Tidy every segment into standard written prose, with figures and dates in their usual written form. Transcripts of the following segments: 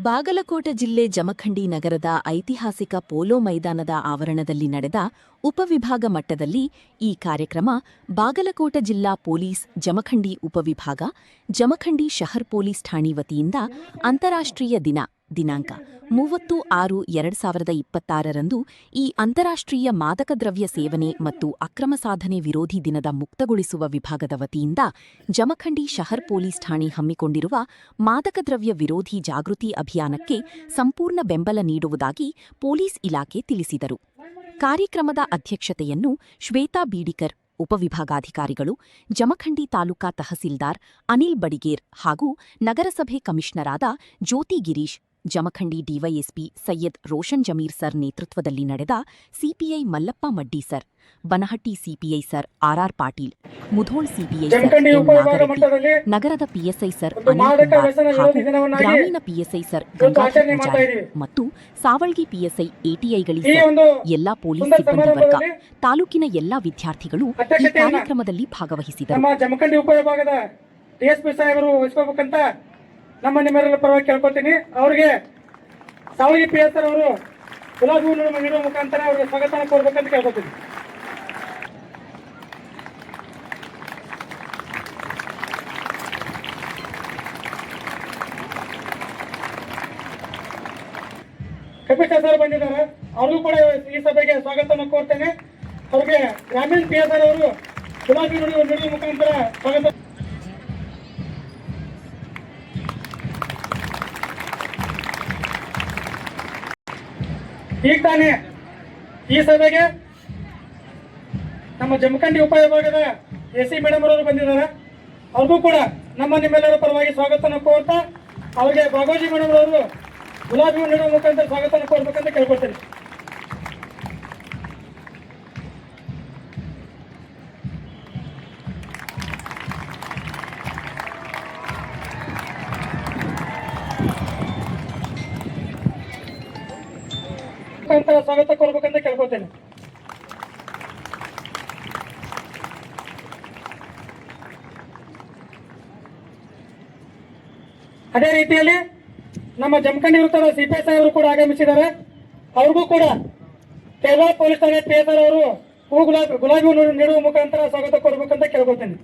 ಬಾಗಲಕೋಟೆ ಜಿಲ್ಲೆ ಜಮಖಂಡಿ ನಗರದ ಐತಿಹಾಸಿಕ ಪೋಲೋ ಮೈದಾನದ ಆವರಣದಲ್ಲಿ ನಡೆದ ಉಪವಿಭಾಗ ಮಟ್ಟದಲ್ಲಿ ಈ ಕಾರ್ಯಕ್ರಮ ಬಾಗಲಕೋಟೆ ಜಿಲ್ಲಾ ಪೊಲೀಸ್ ಜಮಖಂಡಿ ಉಪವಿಭಾಗ ಜಮಖಂಡಿ ಶಹರ್ ಪೊಲೀಸ್ ಠಾಣೆ ವತಿಯಿಂದ ಅಂತಾರಾಷ್ಟ್ರೀಯ ದಿನಾಂಕ 30/6/2026ರಂದು ಈ ಅಂತಾರಾಷ್ಟ್ರೀಯ ಮಾದಕ ದ್ರವ್ಯ ಸೇವನೆ ಮತ್ತು ಅಕ್ರಮ ಸಾಧನೆ ವಿರೋಧಿ ದಿನದ ಮುಕ್ತಗೊಳಿಸುವ ವಿಭಾಗದ ವತಿಯಿಂದ ಜಮಖಂಡಿ ಶಹರ್ ಪೊಲೀಸ್ ಠಾಣೆ ಹಮ್ಮಿಕೊಂಡಿರುವ ಮಾದಕ ದ್ರವ್ಯ ವಿರೋಧಿ ಜಾಗೃತಿ ಅಭಿಯಾನಕ್ಕೆ ಸಂಪೂರ್ಣ ಬೆಂಬಲ ನೀಡುವುದಾಗಿ ಪೊಲೀಸ್ ಇಲಾಖೆ ತಿಳಿಸಿದರು. ಕಾರ್ಯಕ್ರಮದ ಅಧ್ಯಕ್ಷತೆಯನ್ನು ಶ್ವೇತಾ ಬೀಡಿಕರ್, ಉಪವಿಭಾಗಾಧಿಕಾರಿಗಳು, ಜಮಖಂಡಿ ತಾಲೂಕಾ ತಹಸೀಲ್ದಾರ್ ಅನಿಲ್ ಬಡಿಗೇರ್ ಹಾಗೂ ನಗರಸಭೆ ಕಮಿಷನರಾದ ಜ್ಯೋತಿ ಗಿರೀಶ್, ಜಮಖಂಡಿ ಡಿವೈಎಸ್ಪಿ ಸೈಯದ್ ರೋಷನ್ ಜಮೀರ್ ಸರ್ ನೇತೃತ್ವದಲ್ಲಿ ನಡೆದ CPI Mallappa Maddi sir, Banahatti CPI sir RR Patil, Mudhol CPI sir M Nagareddy, ನಗರದ ಪಿಎಸ್ಐ ಸರ್ ಅನಿಲ್ ಕುಮಾರ್ ಹಾಗೂ ಗ್ರಾಮೀಣ ಪಿಎಸ್ಐ ಸರ್ ಗಂಗಾಧರ್ ಪೂಜಾರಿ ಮತ್ತು ಸಾವಳ್ಗಿ ಪಿಎಸ್ಐ ಎಟಿಐಗಳಿಗೆ ಎಲ್ಲಾ ಪೊಲೀಸ್ ಸಿಬ್ಬಂದಿ ವರ್ಗ, ತಾಲೂಕಿನ ಎಲ್ಲಾ ವಿದ್ಯಾರ್ಥಿಗಳು ಈ ಕಾರ್ಯಕ್ರಮದಲ್ಲಿ ಭಾಗವಹಿಸಿದರು. ಜಮಖಂಡಿ ಉಪವಿಭಾಗದ ಡಿಎಸ್ಪಿ ಸಾಹೇಬರು ವಹಿಸಬೇಕಂತ ನಮ್ಮ ನಿಮ್ಮೆಲ್ಲರ ಪರವಾಗಿ ಕೇಳ್ಕೊತೀನಿ. ಅವರಿಗೆ ಸಾವಳ್ಗಿ ಪಿಎಸ್ಆರ್ ಅವರು ಗುಲಾಬಿ ಹೂ ನೀಡುವ ಮುಖಾಂತರ ಅವರಿಗೆ ಸ್ವಾಗತ ಕೋರ್ಬೇಕಂತ ಕೇಳ್ಕೊತೀನಿ. ಕಪಿತಾ ಸರ್ ಬಂದಿದ್ದಾರೆ, ಅವ್ರಿಗೂ ಕೂಡ ಈ ಸಭೆಗೆ ಸ್ವಾಗತವನ್ನು ಕೋರ್ತೇನೆ. ಅವ್ರಿಗೆ ಗ್ರಾಮೀಣ ಪಿಎಸ್ಆರ್ ಅವರು ಗುಲಾಬಿ ಹೂ ನೀಡುವ ಮುಖಾಂತರ ಸ್ವಾಗತ. ಈಗ ತಾನೇ ಈ ಸಭೆಗೆ ನಮ್ಮ ಜಮಖಂಡಿ ಉಪವಿಭಾಗದ ಎಸಿ ಮೇಡಮ್ ಅವರು ಬಂದಿದ್ದಾರೆ. ಅವ್ರಿಗೂ ಕೂಡ ನಮ್ಮ ನಿಮ್ಮೆಲ್ಲರ ಪರವಾಗಿ ಸ್ವಾಗತವನ್ನು ಕೋರ್ತಾ ಅವ್ರಿಗೆ ಬಾಗೋಜಿ ಮೇಡಮ್ ಅವರು ಗುಲಾಬಿ ಹೂ ನೀಡುವ ಮುಖಾಂತರ ಸ್ವಾಗತವನ್ನು ಕೋರ್ಬೇಕಂತ ಕೇಳ್ಕೊಳ್ತೇನೆ. ಸ್ವಾಗತ ಕೋರ್ಬೇಕಂತ ಕೇಳ್ಕೊತೇನೆ. ಅದೇ ರೀತಿಯಲ್ಲಿ ನಮ್ಮ ಜಮಖಂಡಿ ವೃತ್ತದ ಸಿಪಿಐ ಸಾಹೇಬರು ಕೂಡ ಆಗಮಿಸಿದ್ದಾರೆ. ಅವ್ರಿಗೂ ಕೂಡ ಕೇರಳ ಪೊಲೀಸ್ ಠಾಣೆ ಪಿಎಸ್ಆರ್ ಅವರು ಗುಲಾಬಿ ಹೂ ನೀಡುವ ಮುಖಾಂತರ ಸ್ವಾಗತ ಕೋರ್ಬೇಕಂತ ಕೇಳ್ಕೊತೇನೆ.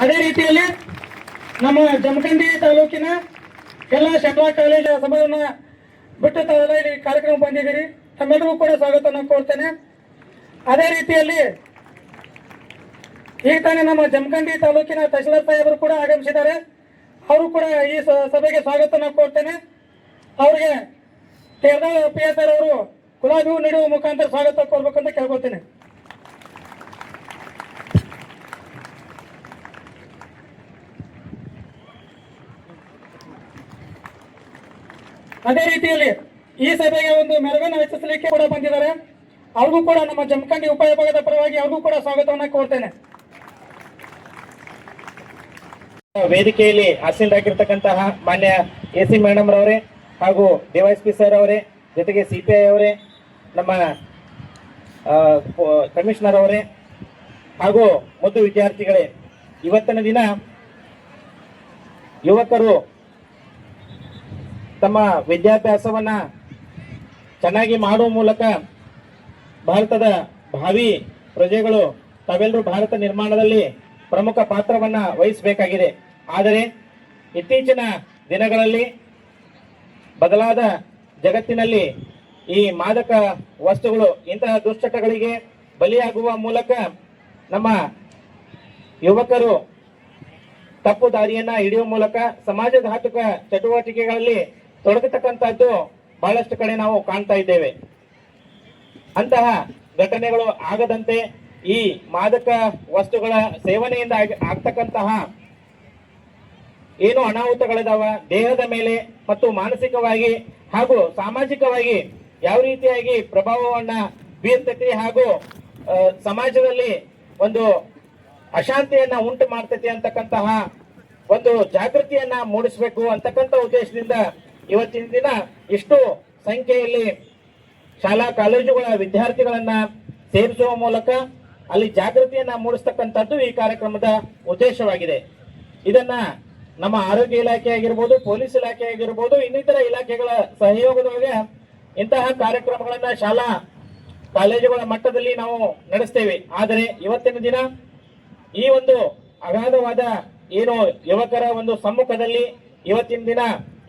ಅದೇ ರೀತಿಯಲ್ಲಿ ನಮ್ಮ ಜಮಖಂಡಿ ತಾಲೂಕಿನ ಎಲ್ಲ ಶಾಲಾ ಕಾಲೇಜು ಸಭೆಯನ್ನ ಬಿಟ್ಟು ತಾವೆಲ್ಲ ಇಲ್ಲಿ ಕಾರ್ಯಕ್ರಮ ಬಂದಿದ್ದೀರಿ. ತಮ್ಮೆಲ್ಲರಿಗೂ ಕೂಡ ಸ್ವಾಗತವನ್ನು ಕೋರ್ತೇನೆ. ಅದೇ ರೀತಿಯಲ್ಲಿ ಈಗ ತಾನೇ ನಮ್ಮ ಜಮಖಂಡಿ ತಾಲೂಕಿನ ತಹಸೀಲ್ದಾರ್ ಸಾಹೇಬರು ಕೂಡ ಆಗಮಿಸಿದ್ದಾರೆ. ಅವರು ಕೂಡ ಈ ಸಭೆಗೆ ಸ್ವಾಗತವನ್ನು ಕೋರ್ತೇನೆ. ಅವರಿಗೆ ಕೇರಳ ಪಿಎಸ್ಆರ್ ಅವರು ಗುಲಾಬಿ ಹೂ ನೀಡುವ ಮುಖಾಂತರ ಸ್ವಾಗತ ಕೋರ್ಬೇಕಂತ ಕೇಳ್ಕೊತೇನೆ. ಅದೇ ರೀತಿಯಲ್ಲಿ ಈ ಸಭೆಗೆ ಒಂದು ಮೆರಗನ್ನು ವೆಚ್ಚಿಸಲಿಕ್ಕೆ ಕೂಡ ಬಂದಿದ್ದಾರೆ. ಅವ್ರಿಗೂ ಕೂಡ ನಮ್ಮ ಜಮಖಂಡಿ ಉಪವಿಭಾಗದ ಪರವಾಗಿ ಅವ್ರಿಗೂ ಕೂಡ ಸ್ವಾಗತವನ್ನು ಕೋರ್ತೇನೆ. ವೇದಿಕೆಯಲ್ಲಿ ಆಸೀನರಾಗಿರ್ತಕ್ಕಂತಹ ಮಾನ್ಯ ಎಸಿ ಮೇಡಮ್ ರವರೇ ಹಾಗೂ ಡಿವೈಎಸ್ಪಿ ಸರ್ ಅವರೇ, ಜೊತೆಗೆ ಸಿಪಿಐ ಅವರೇ, ನಮ್ಮ ಕಮಿಷನರ್ ಅವರೇ ಹಾಗೂ ಮುದ್ದು ವಿದ್ಯಾರ್ಥಿಗಳೇ, ಇವತ್ತಿನ ದಿನ ಯುವಕರು ತಮ್ಮ ವಿದ್ಯಾಭ್ಯಾಸವನ್ನ ಚೆನ್ನಾಗಿ ಮಾಡುವ ಮೂಲಕ ಭಾರತದ ಭಾವಿ ಪ್ರಜೆಗಳು ತಾವೆಲ್ಲರೂ ಭಾರತ ನಿರ್ಮಾಣದಲ್ಲಿ ಪ್ರಮುಖ ಪಾತ್ರವನ್ನ ವಹಿಸಬೇಕಾಗಿದೆ. ಆದರೆ ಇತ್ತೀಚಿನ ದಿನಗಳಲ್ಲಿ ಬದಲಾದ ಜಗತ್ತಿನಲ್ಲಿ ಈ ಮಾದಕ ವಸ್ತುಗಳು ಇಂತಹ ದುಶ್ಚಟಗಳಿಗೆ ಬಲಿಯಾಗುವ ಮೂಲಕ ನಮ್ಮ ಯುವಕರು ತಪ್ಪು ದಾರಿಯನ್ನ ಹಿಡಿಯುವ ಮೂಲಕ ಸಮಾಜಘಾತುಕ ಚಟುವಟಿಕೆಗಳಲ್ಲಿ ತೊಡಗತಕ್ಕಂಥದ್ದು ಬಹಳಷ್ಟು ಕಡೆ ನಾವು ಕಾಣ್ತಾ ಇದ್ದೇವೆ. ಅಂತಹ ಘಟನೆಗಳು ಆಗದಂತೆ ಈ ಮಾದಕ ವಸ್ತುಗಳ ಸೇವನೆಯಿಂದ ಆಗ್ತಕ್ಕಂತಹ ಏನು ಅನಾಹುತಗಳಿದಾವ ದೇಹದ ಮೇಲೆ ಮತ್ತು ಮಾನಸಿಕವಾಗಿ ಹಾಗೂ ಸಾಮಾಜಿಕವಾಗಿ ಯಾವ ರೀತಿಯಾಗಿ ಪ್ರಭಾವವನ್ನ ಬೀರ್ತೈತಿ ಹಾಗೂ ಸಮಾಜದಲ್ಲಿ ಒಂದು ಅಶಾಂತಿಯನ್ನ ಉಂಟು ಮಾಡ್ತೈತಿ ಅಂತಕ್ಕಂತಹ ಒಂದು ಜಾಗೃತಿಯನ್ನ ಮೂಡಿಸಬೇಕು ಅಂತಕ್ಕಂಥ ಉದ್ದೇಶದಿಂದ ಇವತ್ತಿನ ದಿನ ಇಷ್ಟು ಸಂಖ್ಯೆಯಲ್ಲಿ ಶಾಲಾ ಕಾಲೇಜುಗಳ ವಿದ್ಯಾರ್ಥಿಗಳನ್ನ ಸೇರಿಸುವ ಮೂಲಕ ಅಲ್ಲಿ ಜಾಗೃತಿಯನ್ನ ಮೂಡಿಸ್ತಕ್ಕಂಥದ್ದು ಈ ಕಾರ್ಯಕ್ರಮದ ಉದ್ದೇಶವಾಗಿದೆ. ಇದನ್ನ ನಮ್ಮ ಆರೋಗ್ಯ ಇಲಾಖೆ ಆಗಿರ್ಬೋದು, ಪೊಲೀಸ್ ಇಲಾಖೆ ಆಗಿರ್ಬೋದು, ಇನ್ನಿತರ ಇಲಾಖೆಗಳ ಸಹಯೋಗದೊಳಗೆ ಇಂತಹ ಕಾರ್ಯಕ್ರಮಗಳನ್ನ ಶಾಲಾ ಕಾಲೇಜುಗಳ ಮಟ್ಟದಲ್ಲಿ ನಾವು ನಡೆಸ್ತೇವೆ. ಆದರೆ ಇವತ್ತಿನ ದಿನ ಈ ಒಂದು ಅಗಾಧವಾದ ಏನು ಯುವಕರ ಒಂದು ಸಮ್ಮುಖದಲ್ಲಿ ಇವತ್ತಿನ ದಿನ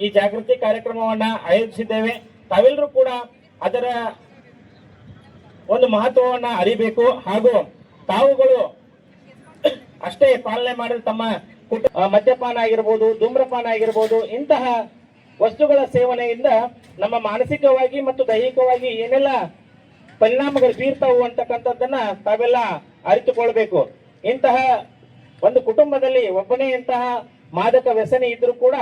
ಈ ಜಾಗೃತಿ ಕಾರ್ಯಕ್ರಮವನ್ನ ಆಯೋಜಿಸಿದ್ದೇವೆ. ತಾವೆಲ್ಲರೂ ಕೂಡ ಅದರ ಒಂದು ಮಹತ್ವವನ್ನ ಅರಿಬೇಕು ಹಾಗೂ ತಾವುಗಳು ಅಷ್ಟೇ ಪಾಲನೆ ಮಾಡಿದ ತಮ್ಮ ಮದ್ಯಪಾನ ಆಗಿರ್ಬೋದು, ಧೂಮ್ರಪಾನ ಆಗಿರ್ಬೋದು, ಇಂತಹ ವಸ್ತುಗಳ ಸೇವನೆಯಿಂದ ನಮ್ಮ ಮಾನಸಿಕವಾಗಿ ಮತ್ತು ದೈಹಿಕವಾಗಿ ಏನೆಲ್ಲ ಪರಿಣಾಮಗಳು ಬೀರ್ತಾವು ಅಂತಕ್ಕಂಥದ್ದನ್ನ ತಾವೆಲ್ಲ ಅರಿತುಕೊಳ್ಬೇಕು. ಇಂತಹ ಒಂದು ಕುಟುಂಬದಲ್ಲಿ ಒಬ್ಬನೇ ಇಂತಹ ಮಾದಕ ವ್ಯಸನಿ ಇದ್ರೂ ಕೂಡ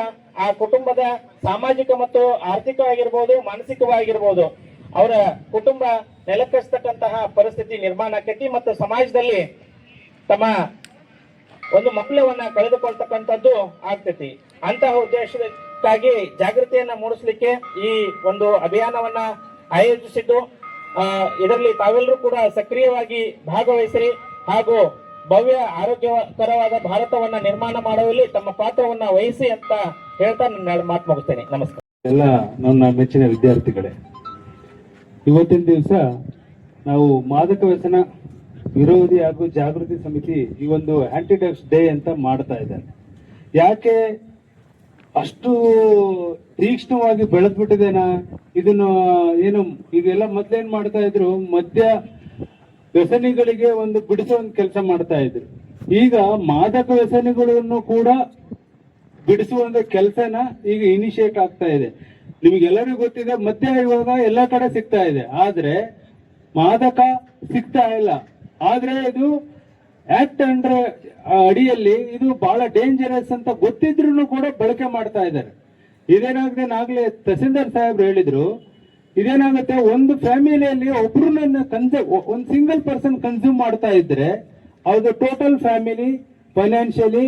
ಆ ಕುಟುಂಬದ ಸಾಮಾಜಿಕ ಮತ್ತು ಆರ್ಥಿಕವಾಗಿರ್ಬೋದು, ಮಾನಸಿಕವಾಗಿರ್ಬೋದು ಅವರ ಕುಟುಂಬ ನೆಲಕ್ಕಸ್ತಕ್ಕಂತಹ ಪರಿಸ್ಥಿತಿ ನಿರ್ಮಾಣ ಆಕೈತಿ ಮತ್ತು ಸಮಾಜದಲ್ಲಿ ತಮ್ಮ ಒಂದು ಮೌಲ್ಯವನ್ನ ಕಳೆದುಕೊಳ್ತಕ್ಕಂಥದ್ದು ಆಗ್ತೈತಿ. ಅಂತಹ ಉದ್ದೇಶಕ್ಕಾಗಿ ಜಾಗೃತಿಯನ್ನ ಮೂಡಿಸ್ಲಿಕ್ಕೆ ಈ ಒಂದು ಅಭಿಯಾನವನ್ನ ಆಯೋಜಿಸಿದ್ದು. ಇದರಲ್ಲಿ ತಾವೆಲ್ಲರೂ ಕೂಡ ಸಕ್ರಿಯವಾಗಿ ಭಾಗವಹಿಸಿರಿ ಹಾಗೂ ಭವ್ಯ ಆರೋಗ್ಯಕರವಾದ ಭಾರತವನ್ನ ನಿರ್ಮಾಣ ಮಾಡುವಲ್ಲಿ ತಮ್ಮ ಪಾತ್ರವನ್ನ ವಹಿಸಿ ಅಂತ ಹೇಳ್ತಾ ನನ್ನ ಮಾತು ಮುಗಿಸ್ತೇನೆ. ನಮಸ್ಕಾರ. ಎಲ್ಲ ನನ್ನ ಮೆಚ್ಚಿನ ವಿದ್ಯಾರ್ಥಿಗಳೇ, ಇವತ್ತಿನ ದಿವಸ ನಾವು ಮಾದಕ ವ್ಯಸನ ವಿರೋಧಿ ಹಾಗೂ ಜಾಗೃತಿ ಸಮಿತಿ ಈ ಒಂದು ಆಂಟಿ ಡ್ರಗ್ಸ್ ಡೇ ಅಂತ ಮಾಡ್ತಾ ಇದ್ದಾರೆ. ಯಾಕೆ ಅಷ್ಟು ತೀಕ್ಷ್ಣವಾಗಿ ಬೆಳೆದ್ಬಿಟ್ಟಿದೇನಾ ಇದನ್ನು? ಏನು ಈಗೆಲ್ಲ ಮೊದ್ಲೇನ್ ಮಾಡ್ತಾ ಇದ್ರು, ಮದ್ಯ ವ್ಯಸನಿಗಳಿಗೆ ಒಂದು ಬಿಡಿಸೋ ಒಂದು ಕೆಲಸ ಮಾಡ್ತಾ ಇದ್ರು. ಈಗ ಮಾದಕ ವ್ಯಸನಿಗಳನ್ನು ಕೂಡ ಬಿಡಿಸುವಂತ ಕೆಲಸನ ಈಗ ಇನಿಷಿಯೇಟ್ ಆಗ್ತಾ ಇದೆ. ನಿಮಗೆಲ್ಲರಿಗೂ ಗೊತ್ತಿದೆ, ಮದ್ಯ ಇವಾಗ ಎಲ್ಲಾ ಕಡೆ ಸಿಗ್ತಾ ಇದೆ, ಆದ್ರೆ ಮಾದಕ ಸಿಗ್ತಾ ಇಲ್ಲ. ಆದ್ರೆ ಇದು ಆಕ್ಟ್ ಅಂಡರ್ ಅಡಿಯಲ್ಲಿ ಇದು ಬಹಳ ಡೇಂಜರಸ್ ಅಂತ ಗೊತ್ತಿದ್ರು ಕೂಡ ಬಳಕೆ ಮಾಡ್ತಾ ಇದ್ದಾರೆ. ಇದೇನಾಗಿದೆ, ನಾಗ್ಲೇ ತಹಸೀಲ್ದಾರ್ ಸಾಹೇಬ್ರು ಹೇಳಿದ್ರು, ಇದೇನಾಗುತ್ತೆ, ಒಂದು ಫ್ಯಾಮಿಲಿಯಲ್ಲಿ ಒಬ್ರನ್ನ ಒಂದು ಸಿಂಗಲ್ ಪರ್ಸನ್ ಕನ್ಸ್ಯೂಮ್ ಮಾಡ್ತಾ ಇದ್ರೆ ಅದು total family financially,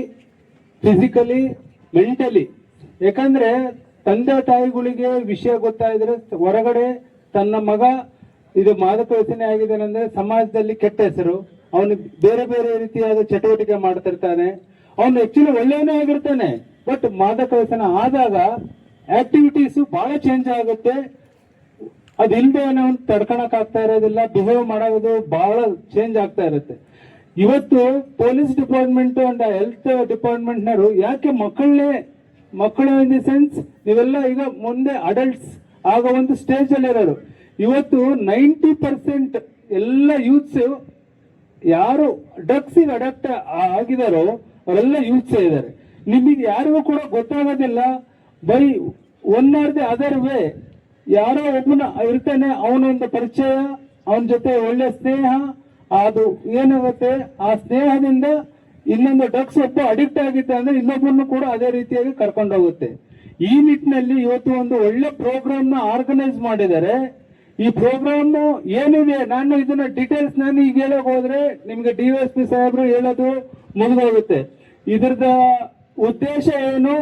physically, mentally. ಯಾಕಂದ್ರೆ ತಂದೆ ತಾಯಿಗಳಿಗೆ ವಿಷಯ ಗೊತ್ತಾಯಿದ್ರೆ ಹೊರಗಡೆ ತನ್ನ ಮಗ ಇದು ಮಾದಕ ವ್ಯಸನಿ ಆಗಿದ್ದಾನೆ ಅಂದ್ರೆ ಸಮಾಜದಲ್ಲಿ ಕೆಟ್ಟ ಹೆಸರು, ಅವನು ಬೇರೆ ಬೇರೆ ರೀತಿಯಾದ ಚಟುವಟಿಕೆ ಮಾಡ್ತಿರ್ತಾನೆ. ಅವನು ಆಕ್ಚುಲಿ ಒಳ್ಳೆಯವನೇ ಆಗಿರ್ತಾನೆ, ಬಟ್ ಮಾದಕ ವ್ಯಸನ ಆದಾಗ ಆಕ್ಟಿವಿಟೀಸ್ ಬಹಳ ಚೇಂಜ್ ಆಗುತ್ತೆ. ಅದಿಲ್ಲದೆ ಅವನು ತಡ್ಕೊಳಕ್ ಆಗ್ತಾ ಇರೋದಿಲ್ಲ, ಬಿಹೇವ್ ಮಾಡೋದು ಬಹಳ ಚೇಂಜ್ ಆಗ್ತಾ ಇರುತ್ತೆ. ಇವತ್ತು police department and health department ನವರು ಯಾಕೆ ಮಕ್ಕಳು ಇನ್ ದಿ ಸೆನ್ಸ್ ನೀವೆಲ್ಲ ಈಗ ಮುಂದೆ ಅಡಲ್ಟ್ಸ್ ಆಗೋ ಒಂದು ಸ್ಟೇಜ್ ಅಲ್ಲಿ ಇರೋರು. ಇವತ್ತು 90% ಎಲ್ಲ ಯೂತ್ಸ್ ಯಾರು ಡ್ರಗ್ಸ್ ಅಡಕ್ಟ್ ಆಗಿದಾರೋ ಅವರೆಲ್ಲ ಯೂತ್ಸ್ ಇದ್ದಾರೆ. ನಿಮಗೆ ಯಾರಿಗೂ ಕೂಡ ಗೊತ್ತಾಗೋದಿಲ್ಲ. By one R the other way ಯಾರೋ ಒಬ್ಬನ ಇರ್ತಾನೆ, ಅವನೊಂದು ಪರಿಚಯ, ಅವನ ಜೊತೆ ಒಳ್ಳೆ ಸ್ನೇಹ, ಅದು ಏನಾಗುತ್ತೆ, ಆ ಸ್ನೇಹದಿಂದ ಇನ್ನೊಂದು ಡ್ರಗ್ಸ್ ಒಬ್ಬ ಅಡಿಕ್ಟ್ ಆಗಿದ್ದ ಅಂದ್ರೆ ಇನ್ನೊಬ್ಬರನ್ನು ಕೂಡ ಅದೇ ರೀತಿಯಾಗಿ ಕರ್ಕೊಂಡು ಹೋಗುತ್ತೆ. ಈ ನಿಟ್ಟಿನಲ್ಲಿ ಇವತ್ತು ಒಂದು ಒಳ್ಳೆ ಪ್ರೋಗ್ರಾಮ್ ನ ಆರ್ಗನೈಸ್ ಮಾಡಿದ್ದಾರೆ. ಈ ಪ್ರೋಗ್ರಾಮ್ ಏನಿದೆ, ನಾನು ಇದನ್ನ ಡೀಟೇಲ್ಸ್ ನಾನು ಈಗ ಹೇಳಕ್ ಹೋದ್ರೆ ನಿಮ್ಗೆ DSP ಸಾಹೇಬ್ರು ಹೇಳೋದು ಮುಗಿದೋಗುತ್ತೆ. ಇದ್ರದ ಉದ್ದೇಶ ಏನು,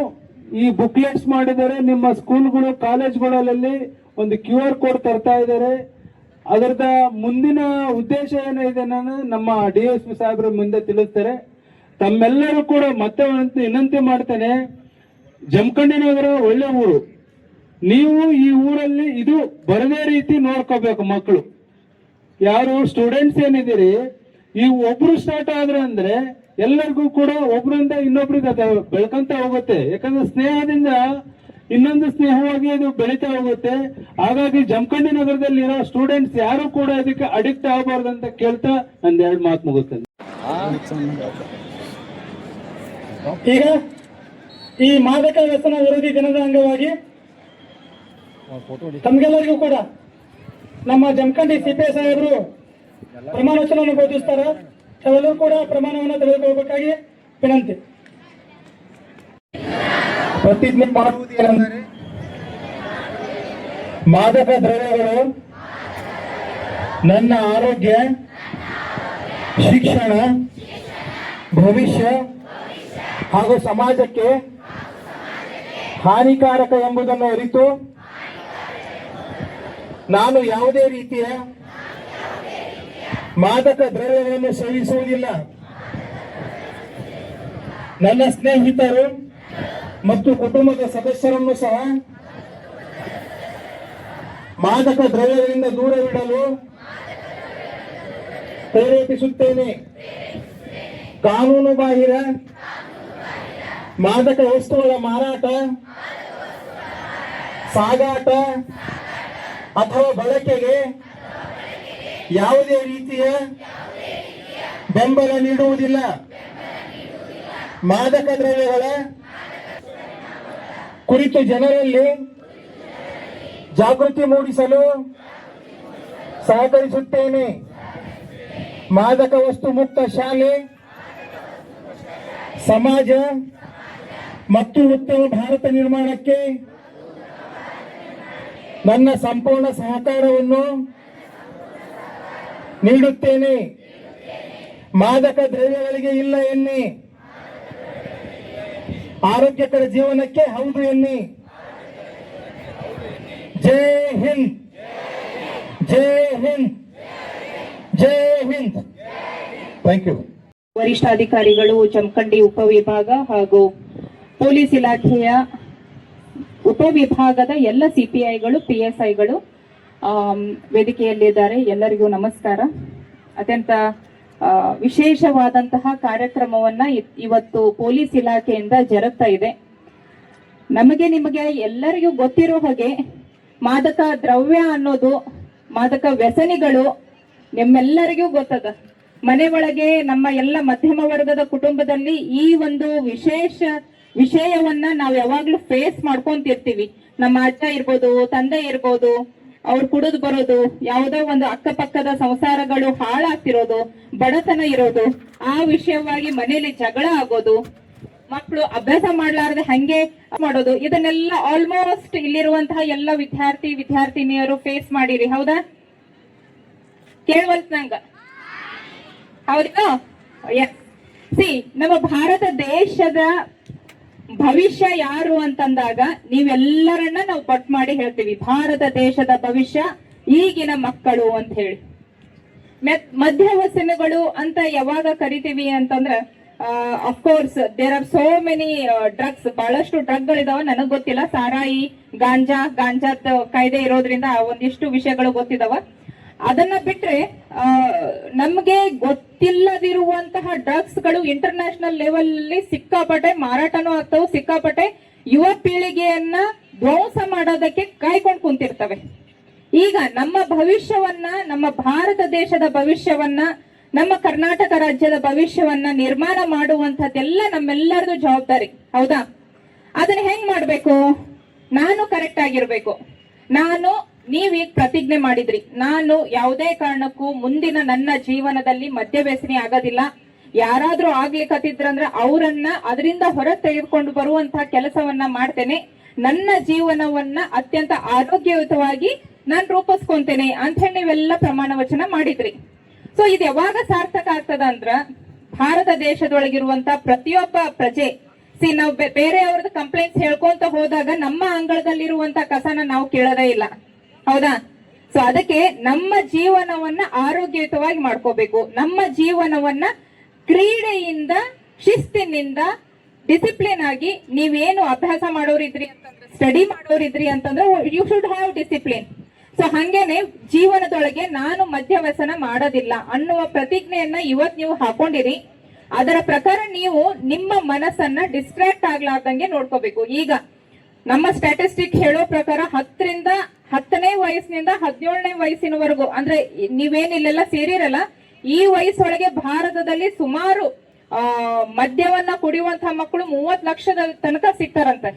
ಈ ಬುಕ್ಲೆಟ್ಸ್ ಮಾಡಿದ್ದಾರೆ, ನಿಮ್ಮ ಸ್ಕೂಲ್ಗಳು ಕಾಲೇಜ್ಗಳಲ್ಲಿ ಒಂದು QR ಕೋಡ್ ತರ್ತಾ ಇದ್ದಾರೆ. ಅದರದ ಮುಂದಿನ ಉದ್ದೇಶ ಏನಿದೆ ನಾನು ನಮ್ಮ DSP ಸಾಹೇಬ್ರ ಮುಂದೆ ತಿಳಿಸ್ತಾರೆ. ತಮ್ಮೆಲ್ಲರೂ ಕೂಡ ಮತ್ತೆ ವಿನಂತಿ ಮಾಡ್ತೇನೆ, ಜಮಖಂಡಿ ನಗರ ಒಳ್ಳೆ ಊರು, ನೀವು ಈ ಊರಲ್ಲಿ ಇದು ಬರದೇ ರೀತಿ ನೋಡ್ಕೋಬೇಕು. ಮಕ್ಕಳು ಯಾರು ಸ್ಟೂಡೆಂಟ್ಸ್ ಏನಿದ್ದೀರಿ, ಈ ಒಬ್ರು ಸ್ಟಾರ್ಟ್ ಆದ್ರೆ ಅಂದ್ರೆ ಎಲ್ಲರಿಗೂ ಕೂಡ ಒಬ್ರಿಂದ ಇನ್ನೊಬ್ರಿಗೆ ಅದು ಬೆಳ್ಕೊಂತ ಹೋಗುತ್ತೆ. ಯಾಕಂದ್ರೆ ಸ್ನೇಹದಿಂದ ಇನ್ನೊಂದು ಸ್ನೇಹವಾಗಿ ಇದು ಬೆಳೀತಾ ಹೋಗುತ್ತೆ. ಹಾಗಾಗಿ ಜಮಖಂಡಿ ನಗರದಲ್ಲಿ ಇರೋ ಸ್ಟೂಡೆಂಟ್ಸ್ ಯಾರು ಕೂಡ ಇದಕ್ಕೆ ಅಡಿಕ್ಟ್ ಆಗಬಾರ್ದು ಅಂತ ಕೇಳ್ತಾ ಒಂದೆರಡು ಮಾತು ಮುಗಿಸ್ತೇನೆ. ಈಗ ಈ ಮಾದಕ ವ್ಯಸನ ವಿರೋಧಿ ದಿನದ ಅಂಗವಾಗಿ ತಮ್ಗೆಲ್ಲರಿಗೂ ಕೂಡ ನಮ್ಮ ಜಮಖಂಡಿ CPI ಸಾಹೇಬರು ಪ್ರಮಾಣ ವಚನವನ್ನು ಬೋಧಿಸ್ತಾರೆ. ತಾವೆಲ್ಲರೂ ಕೂಡ ಪ್ರಮಾಣವನ್ನು ತೆಗೆದುಕೊಳ್ಳಬೇಕಾಗಿ ವಿನಂತಿ. ಪ್ರತಿಜ್ಞೆ ಮಾಡುವುದೇನೆಂದರೆ, ಮಾದಕ ದ್ರವ್ಯಗಳು ನನ್ನ ಆರೋಗ್ಯ, ಶಿಕ್ಷಣ, ಭವಿಷ್ಯ ಹಾಗೂ ಸಮಾಜಕ್ಕೆ ಹಾನಿಕಾರಕ ಎಂಬುದನ್ನು ಅರಿತು ನಾನು ಯಾವುದೇ ರೀತಿಯ ಮಾದಕ ದ್ರವ್ಯಗಳನ್ನು ಸೇವಿಸುವುದಿಲ್ಲ. ನನ್ನ ಸ್ನೇಹಿತರು ಮತ್ತು ಕುಟುಂಬದ ಸದಸ್ಯರನ್ನು ಸಹ ಮಾದಕ ದ್ರವ್ಯಗಳಿಂದ ದೂರವಿಡಲು ಪ್ರೇರೇಪಿಸುತ್ತೇನೆ. ಕಾನೂನು ಬಾಹಿರ ಮಾದಕ ವಸ್ತುಗಳ ಮಾರಾಟ, ಸಾಗಾಟ ಅಥವಾ ಬಳಕೆಗೆ ಯಾವುದೇ ರೀತಿಯ ಬೆಂಬಲ ನೀಡುವುದಿಲ್ಲ. ಮಾದಕ ದ್ರವ್ಯಗಳ ಕುರಿತು ಜನರಲ್ಲಿ ಜಾಗೃತಿ ಮೂಡಿಸಲು ಸಹಕರಿಸುತ್ತೇನೆ. ಮಾದಕ ವಸ್ತು ಮುಕ್ತ ಶಾಲೆ, ಸಮಾಜ ಮತ್ತು ಉತ್ತಮ ಭಾರತ ನಿರ್ಮಾಣಕ್ಕೆ ನನ್ನ ಸಂಪೂರ್ಣ ಸಹಕಾರವನ್ನು ನೀಡುತ್ತೇನೆ. ಮಾದಕ ದ್ರವ್ಯಗಳಿಗೆ ಇಲ್ಲ ಎನ್ನಿ, ಆರೋಗ್ಯಕರ ಜೀವನಕ್ಕೆ ಹೌದು ಎನ್ನಿ. ಜೈ ಹಿಂದ್, ಜೈ ಹಿಂದ್, ಜೈ ಹಿಂದ್. Thank you. ವರಿಷ್ಠಾಧಿಕಾರಿಗಳು, ಜಮಖಂಡಿ ಉಪವಿಭಾಗ ಹಾಗೂ ಪೊಲೀಸ್ ಇಲಾಖೆಯ ಉಪವಿಭಾಗದ ಎಲ್ಲ ಸಿಪಿಐಗಳು, PSIಗಳು ವೇದಿಕೆಯಲ್ಲಿದ್ದಾರೆ. ಎಲ್ಲರಿಗೂ ನಮಸ್ಕಾರ. ಅತ್ಯಂತ ವಿಶೇಷವಾದಂತಹ ಕಾರ್ಯಕ್ರಮವನ್ನ ಇವತ್ತು ಪೊಲೀಸ್ ಇಲಾಖೆಯಿಂದ ಜರುಗ್ತಾ ಇದೆ. ನಮಗೆ ನಿಮಗೆ ಎಲ್ಲರಿಗೂ ಗೊತ್ತಿರೋ ಹಾಗೆ ಮಾದಕ ದ್ರವ್ಯ ಅನ್ನೋದು, ಮಾದಕ ವ್ಯಸನಿಗಳು ನಿಮ್ಮೆಲ್ಲರಿಗೂ ಗೊತ್ತದ. ಮನೆ ಒಳಗೆ ನಮ್ಮ ಎಲ್ಲ ಮಧ್ಯಮ ವರ್ಗದ ಕುಟುಂಬದಲ್ಲಿ ಈ ಒಂದು ವಿಷಯವನ್ನ ನಾವು ಯಾವಾಗ್ಲೂ ಫೇಸ್ ಮಾಡ್ಕೊಂತಿರ್ತೀವಿ. ನಮ್ಮ ಅಜ್ಜ ಇರ್ಬೋದು, ತಂದೆ ಇರ್ಬೋದು, ಅವ್ರು ಕುಡಿದು ಬರೋದು, ಯಾವುದೋ ಒಂದು ಅಕ್ಕಪಕ್ಕದ ಸಂಸಾರಗಳು ಹಾಳಾಗ್ತಿರೋದು, ಬಡತನ ಇರೋದು, ಆ ವಿಷಯವಾಗಿ ಮನೆಯಲ್ಲಿ ಜಗಳ ಆಗೋದು, ಮಕ್ಕಳು ಅಭ್ಯಾಸ ಮಾಡ್ಲಾರ್ದೆ ಹಂಗೆ ಮಾಡೋದು, ಇದನ್ನೆಲ್ಲ ಆಲ್ಮೋಸ್ಟ್ ಇಲ್ಲಿರುವಂತಹ ಎಲ್ಲ ವಿದ್ಯಾರ್ಥಿನಿಯರು ಫೇಸ್ ಮಾಡಿರಿ. ಹೌದಾ? ಕೇಳುವಂತ ನಂಗ ಹೌದಾ? ಸಿ, ನಮ್ಮ ಭಾರತ ದೇಶದ ಭವಿಷ್ಯ ಯಾರು ಅಂತಂದಾಗ ನೀವೆಲ್ಲರನ್ನ ನಾವು ಪಟ್ ಮಾಡಿ ಹೇಳ್ತೀವಿ, ಭಾರತ ದೇಶದ ಭವಿಷ್ಯ ಈಗಿನ ಮಕ್ಕಳು ಅಂತ ಹೇಳಿ. ಮಧ್ಯವಸನಗಳು ಅಂತ ಯಾವಾಗ ಕರಿತೀವಿ ಅಂತಂದ್ರ, of course there are so many drugs, ಬಹಳಷ್ಟು ಡ್ರಗ್ಗಳಿದಾವ. ನನಗ್ ಗೊತ್ತಿಲ್ಲ, ಸಾರಾಯಿ, ಗಾಂಜಾದ ಕಾಯ್ದೆ ಇರೋದ್ರಿಂದ ಒಂದಿಷ್ಟು ವಿಷಯಗಳು ಗೊತ್ತಿದಾವ. ಅದನ್ನ ಬಿಟ್ರೆ ನಮ್ಗೆ ಗೊತ್ತಿಲ್ಲದಿರುವಂತಹ ಡ್ರಗ್ಸ್ ಗಳು ಇಂಟರ್ನ್ಯಾಷನಲ್ ಲೆವೆಲ್ ಅಲ್ಲಿ ಸಿಕ್ಕಾಪಟ್ಟೆ ಮಾರಾಟನೂ ಆಗ್ತಾವ, ಸಿಕ್ಕಾಪಟ್ಟೆ ಯುವ ಪೀಳಿಗೆಯನ್ನ ಧ್ವಂಸ ಮಾಡೋದಕ್ಕೆ ಕಾಯ್ಕೊಂಡು ಕುಂತಿರ್ತವೆ. ಈಗ ನಮ್ಮ ಭವಿಷ್ಯವನ್ನ, ನಮ್ಮ ಭಾರತ ದೇಶದ ಭವಿಷ್ಯವನ್ನ, ನಮ್ಮ ಕರ್ನಾಟಕ ರಾಜ್ಯದ ಭವಿಷ್ಯವನ್ನ ನಿರ್ಮಾಣ ಮಾಡುವಂತದ್ದೆಲ್ಲ ನಮ್ಮೆಲ್ಲರದು ಜವಾಬ್ದಾರಿ. ಹೌದಾ? ಅದನ್ನ ಹೆಂಗ್ ಮಾಡ್ಬೇಕು? ನಾನು ಕರೆಕ್ಟ್ ಆಗಿರ್ಬೇಕು. ನೀವೀಗ ಪ್ರತಿಜ್ಞೆ ಮಾಡಿದ್ರಿ, ನಾನು ಯಾವುದೇ ಕಾರಣಕ್ಕೂ ಮುಂದಿನ ನನ್ನ ಜೀವನದಲ್ಲಿ ಮದ್ಯವ್ಯಸನಿ ಆಗೋದಿಲ್ಲ. ಯಾರಾದ್ರೂ ಆಗ್ಲಿಕ್ಕತ್ತಿದ್ರಂದ್ರೆ ಅವರನ್ನ ಅದರಿಂದ ಹೊರ ತೆಗೆದುಕೊಂಡು ಬರುವಂತಹ ಕೆಲಸವನ್ನ ಮಾಡ್ತೇನೆ. ನನ್ನ ಜೀವನವನ್ನ ಅತ್ಯಂತ ಆರೋಗ್ಯಯುತವಾಗಿ ನಾನು ರೂಪಿಸ್ಕೊಂತೇನೆ ಅಂತ ಹೇಳಿ ನೀವೆಲ್ಲ ಪ್ರಮಾಣ ವಚನ ಮಾಡಿದ್ರಿ. ಸೊ ಇದು ಯಾವಾಗ ಸಾರ್ಥಕ ಆಗ್ತದ ಅಂದ್ರ, ಭಾರತ ದೇಶದೊಳಗಿರುವಂತಹ ಪ್ರತಿಯೊಬ್ಬ ಪ್ರಜೆ, ನಾವು ಬೇರೆಯವ್ರದ್ದು ಕಂಪ್ಲೇಂಟ್ಸ್ ಹೇಳ್ಕೊಂತ ಹೋದಾಗ ನಮ್ಮ ಅಂಗಳದಲ್ಲಿರುವಂತ ಕಸನ ನಾವು ಕೇಳೋದೇ ಇಲ್ಲ. ಹೌದಾ? ಸೊ ಅದಕ್ಕೆ ನಮ್ಮ ಜೀವನವನ್ನ ಆರೋಗ್ಯಯುತವಾಗಿ ಮಾಡ್ಕೋಬೇಕು. ನಮ್ಮ ಜೀವನವನ್ನ ಕ್ರೀಡೆಯಿಂದ, ಶಿಸ್ತಿನಿಂದ, ಡಿಸಿಪ್ಲಿನ್ ಆಗಿ, ನೀವೇನು ಅಭ್ಯಾಸ ಮಾಡೋರಿದ್ರಿ ಅಂತಂದ್ರೆ, ಸ್ಟಡಿ ಮಾಡೋರಿದ್ರಿ ಅಂತಂದ್ರೆ you should have discipline. So ಹಂಗೇನೆ ಜೀವನದೊಳಗೆ ನಾನು ಮದ್ಯವ್ಯಸನ ಮಾಡೋದಿಲ್ಲ ಅನ್ನುವ ಪ್ರತಿಜ್ಞೆಯನ್ನ ಇವತ್ ನೀವು ಹಾಕೊಂಡಿರಿ. ಅದರ ಪ್ರಕಾರ ನೀವು ನಿಮ್ಮ ಮನಸ್ಸನ್ನ ಡಿಸ್ಟ್ರಾಕ್ಟ್ ಆಗ್ಲಾರ್ದಂಗೆ ನೋಡ್ಕೋಬೇಕು. ಈಗ ನಮ್ಮ ಸ್ಟ್ಯಾಟಿಸ್ಟಿಕ್ ಹೇಳೋ ಪ್ರಕಾರ 10ನೇ ವಯಸ್ಸಿನಿಂದ 17ನೇ ವಯಸ್ಸಿನವರೆಗೂ, ಅಂದ್ರೆ ನೀವೇನಿಲ್ಲೆಲ್ಲ ಸೇರಿರಲ್ಲ, ಈ ವಯಸ್ಸೊಳಗೆ ಭಾರತದಲ್ಲಿ ಸುಮಾರು ಮದ್ಯವನ್ನ ಕುಡಿಯುವಂತಹ ಮಕ್ಕಳು 30 ಲಕ್ಷದ ತನಕ ಸಿಗ್ತಾರಂತೆ.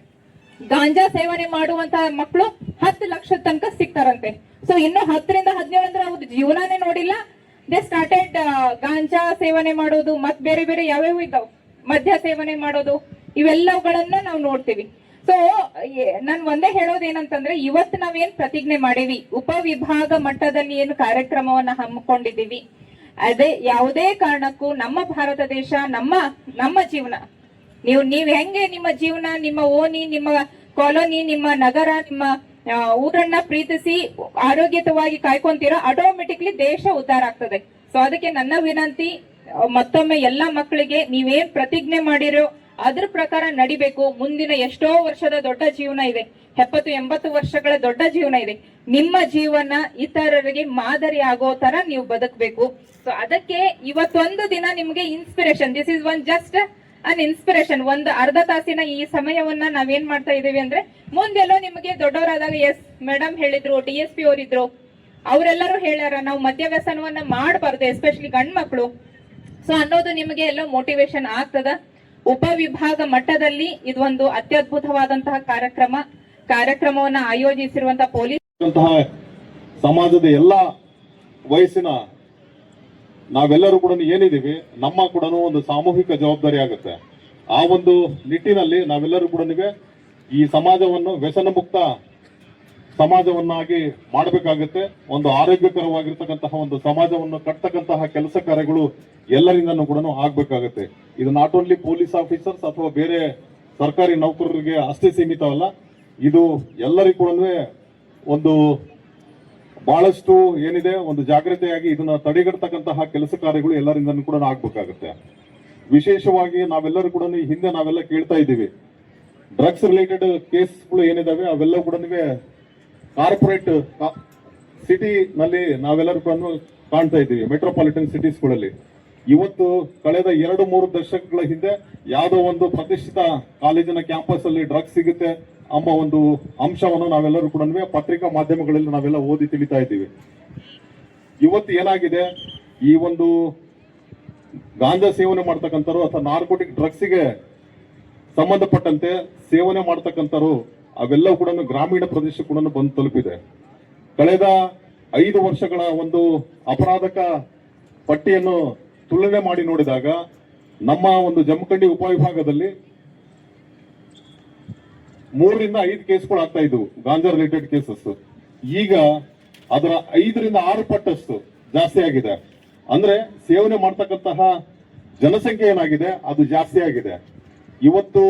ಗಾಂಜಾ ಸೇವನೆ ಮಾಡುವಂತಹ ಮಕ್ಕಳು 10 ಲಕ್ಷದ ತನಕ ಸಿಗ್ತಾರಂತೆ. ಸೊ ಇನ್ನು 10ರಿಂದ 17 ಅಂದ್ರೆ ಅವ್ರ ಜೀವನಾನೇ ನೋಡಿಲ್ಲ, ದೇ ಸ್ಟಾರ್ಟೆಡ್ ಗಾಂಜಾ ಸೇವನೆ ಮಾಡೋದು, ಮತ್ ಬೇರೆ ಬೇರೆ ಯಾವ್ಯಾವ ಇದ್ದಾವ, ಮದ್ಯ ಸೇವನೆ ಮಾಡೋದು, ಇವೆಲ್ಲವುಗಳನ್ನ ನಾವು ನೋಡ್ತೀವಿ. ಸೊ ನಾನ್ ಒಂದೇ ಹೇಳೋದೇನಂತಂದ್ರೆ, ಇವತ್ತು ನಾವೇನ್ ಪ್ರತಿಜ್ಞೆ ಮಾಡೀವಿ, ಉಪವಿಭಾಗ ಮಟ್ಟದಲ್ಲಿ ಏನು ಕಾರ್ಯಕ್ರಮವನ್ನ ಹಮ್ಮಿಕೊಂಡಿದೀವಿ, ಅದೇ ಯಾವುದೇ ಕಾರಣಕ್ಕೂ ನಮ್ಮ ಭಾರತ ದೇಶ, ನಮ್ಮ ಜೀವನ, ನೀವ್ ಹೆಂಗೆ ನಿಮ್ಮ ಜೀವನ, ನಿಮ್ಮ ಓಣಿ, ನಿಮ್ಮ ಕಾಲೋನಿ, ನಿಮ್ಮ ನಗರ, ನಿಮ್ಮ ಊರನ್ನ ಪ್ರೀತಿಸಿ ಆರೋಗ್ಯಯುತವಾಗಿ ಕಾಯ್ಕೊಂತೀರೋ ಆಟೋಮೆಟಿಕ್ಲಿ ದೇಶ ಉದ್ಧಾರ ಆಗ್ತದೆ. ಸೊ ಅದಕ್ಕೆ ನನ್ನ ವಿನಂತಿ, ಮತ್ತೊಮ್ಮೆ ಎಲ್ಲಾ ಮಕ್ಕಳಿಗೆ ನೀವೇನ್ ಪ್ರತಿಜ್ಞೆ ಮಾಡಿರೋ ಅದ್ರ ಪ್ರಕಾರ ನಡಿಬೇಕು. ಮುಂದಿನ ಎಷ್ಟೋ ವರ್ಷದ ದೊಡ್ಡ ಜೀವನ ಇದೆ, 70-80 ವರ್ಷಗಳ ದೊಡ್ಡ ಜೀವನ ಇದೆ. ನಿಮ್ಮ ಜೀವನ ಇತರರಿಗೆ ಮಾದರಿ ಆಗೋ ತರ ನೀವು ಬದುಕಬೇಕು. ಸೊ ಅದಕ್ಕೆ ಇವತ್ತೊಂದು ದಿನ ನಿಮ್ಗೆ inspiration, this is one just an inspiration. ಒಂದು ಅರ್ಧ ತಾಸಿನ ಈ ಸಮಯವನ್ನ ನಾವೇನ್ ಮಾಡ್ತಾ ಇದೀವಿ ಅಂದ್ರೆ, ಮುಂದೆಲ್ಲೋ ನಿಮಗೆ ದೊಡ್ಡವರಾದಾಗ, ಎಸ್ ಮೇಡಮ್ ಹೇಳಿದ್ರು, DSP ಅವರಿದ್ರು, ಅವರೆಲ್ಲರೂ ಹೇಳ್ಯಾರ ನಾವು ಮದ್ಯವ್ಯಸನವನ್ನ ಮಾಡಬಾರ್ದು, ಎಸ್ಪೆಷಲಿ ಗಂಡ್ ಮಕ್ಳು. ಸೊ ಅನ್ನೋದು ನಿಮಗೆ ಎಲ್ಲೋ ಮೋಟಿವೇಶನ್ ಆಗ್ತದ. ಉಪವಿಭಾಗ ಮಟ್ಟದಲ್ಲಿ ಇದೊಂದು ಅತ್ಯದ್ಭುತವಾದಂತಹ ಕಾರ್ಯಕ್ರಮವನ್ನ ಆಯೋಜಿಸಿರುವಂತಹ ಪೊಲೀಸ್ ಸಮಾಜದ ಎಲ್ಲ ವಯಸ್ಸಿನ ನಾವೆಲ್ಲರೂ ಕೂಡ ಏನಿದ್ದೀವಿ, ನಮ್ಮ ಕೂಡ ಒಂದು ಸಾಮೂಹಿಕ ಜವಾಬ್ದಾರಿ ಆಗುತ್ತೆ. ಆ ಒಂದು ನಿಟ್ಟಿನಲ್ಲಿ ನಾವೆಲ್ಲರೂ ಕೂಡ ಈ ಸಮಾಜವನ್ನು ವ್ಯಸನ ಮುಕ್ತ ಸಮಾಜವನ್ನಾಗಿ ಮಾಡಬೇಕಾಗುತ್ತೆ. ಒಂದು ಆರೋಗ್ಯಕರವಾಗಿರ್ತಕ್ಕಂತಹ ಒಂದು ಸಮಾಜವನ್ನು ಕಟ್ಟತಕ್ಕಂತಹ ಕೆಲಸ ಕಾರ್ಯಗಳು ಎಲ್ಲರಿಂದನೂ ಕೂಡ ಆಗ್ಬೇಕಾಗುತ್ತೆ. ಇದು ನಾಟ್ ಓನ್ಲಿ ಪೊಲೀಸ್ ಆಫೀಸರ್ಸ್ ಅಥವಾ ಬೇರೆ ಸರ್ಕಾರಿ ನೌಕರರಿಗೆ ಅಷ್ಟೇ ಸೀಮಿತವಲ್ಲ, ಇದು ಎಲ್ಲರಿಗೂ ಕೂಡ ಒಂದು ಬಹಳಷ್ಟು ಏನಿದೆ ಒಂದು ಜಾಗೃತಿಯಾಗಿ ಇದನ್ನ ತಡೆಗಟ್ಟತಕ್ಕಂತಹ ಕೆಲಸ ಕಾರ್ಯಗಳು ಎಲ್ಲರಿಂದನೂ ಕೂಡ ಆಗ್ಬೇಕಾಗುತ್ತೆ. ವಿಶೇಷವಾಗಿ ನಾವೆಲ್ಲರೂ ಕೂಡ ಹಿಂದೆ ನಾವೆಲ್ಲ ಕೇಳ್ತಾ ಇದ್ದೀವಿ, ಡ್ರಗ್ಸ್ ರಿಲೇಟೆಡ್ ಕೇಸ್ಗಳು ಏನಿದಾವೆ ಅವೆಲ್ಲ ಕೂಡ ಕಾರ್ಪೊರೇಟ್ ಸಿಟಿ ನಲ್ಲಿ ನಾವೆಲ್ಲರೂ ಕೂಡ ಕಾಣ್ತಾ ಇದ್ದೀವಿ, ಮೆಟ್ರೋಪಾಲಿಟನ್ ಸಿಟೀಸ್ಗಳಲ್ಲಿ. ಇವತ್ತು ಕಳೆದ 2-3 ದಶಕಗಳ ಹಿಂದೆ ಯಾವುದೋ ಒಂದು ಪ್ರತಿಷ್ಠಿತ ಕಾಲೇಜಿನ ಕ್ಯಾಂಪಸ್ ಅಲ್ಲಿ ಡ್ರಗ್ಸ್ ಸಿಗುತ್ತೆ ಎಂಬ ಒಂದು ಅಂಶವನ್ನು ನಾವೆಲ್ಲರೂ ಕೂಡ ಪತ್ರಿಕಾ ಮಾಧ್ಯಮಗಳಲ್ಲಿ ನಾವೆಲ್ಲ ಓದಿ ತಿಳಿತಾ ಇದ್ದೀವಿ. ಇವತ್ತು ಏನಾಗಿದೆ, ಈ ಒಂದು ಗಾಂಜಾ ಸೇವನೆ ಮಾಡ್ತಕ್ಕಂಥವ್ರು ಅಥವಾ ನಾರ್ಕೋಟಿಕ್ ಡ್ರಗ್ಸ್ಗೆ ಸಂಬಂಧಪಟ್ಟಂತೆ ಸೇವನೆ ಮಾಡ್ತಕ್ಕಂಥವ್ರು ಅವೆಲ್ಲವೂ ಕೂಡ ಗ್ರಾಮೀಣ ಪ್ರದೇಶ ಕೂಡ ಬಂದು ತಲುಪಿದೆ. ಕಳೆದ 5 ವರ್ಷಗಳ ಒಂದು ಅಪರಾಧಕ ಪಟ್ಟಿಯನ್ನು ತುಲನೆ ಮಾಡಿ ನೋಡಿದಾಗ ನಮ್ಮ ಒಂದು ಜಮಖಂಡಿ ಉಪವಿಭಾಗದಲ್ಲಿ 3-5 ಕೇಸ್ಗಳು ಆಗ್ತಾ ಇದ್ವು ಗಾಂಜಾ ರಿಲೇಟೆಡ್ ಕೇಸಸ್. ಈಗ ಅದರ 5-6 ಪಟ್ಟಷ್ಟು ಜಾಸ್ತಿ ಆಗಿದೆ. ಅಂದ್ರೆ ಸೇವನೆ ಮಾಡ್ತಕ್ಕಂತಹ ಜನಸಂಖ್ಯೆ ಏನಾಗಿದೆ ಅದು ಜಾಸ್ತಿ ಆಗಿದೆ. ಇವತ್ತು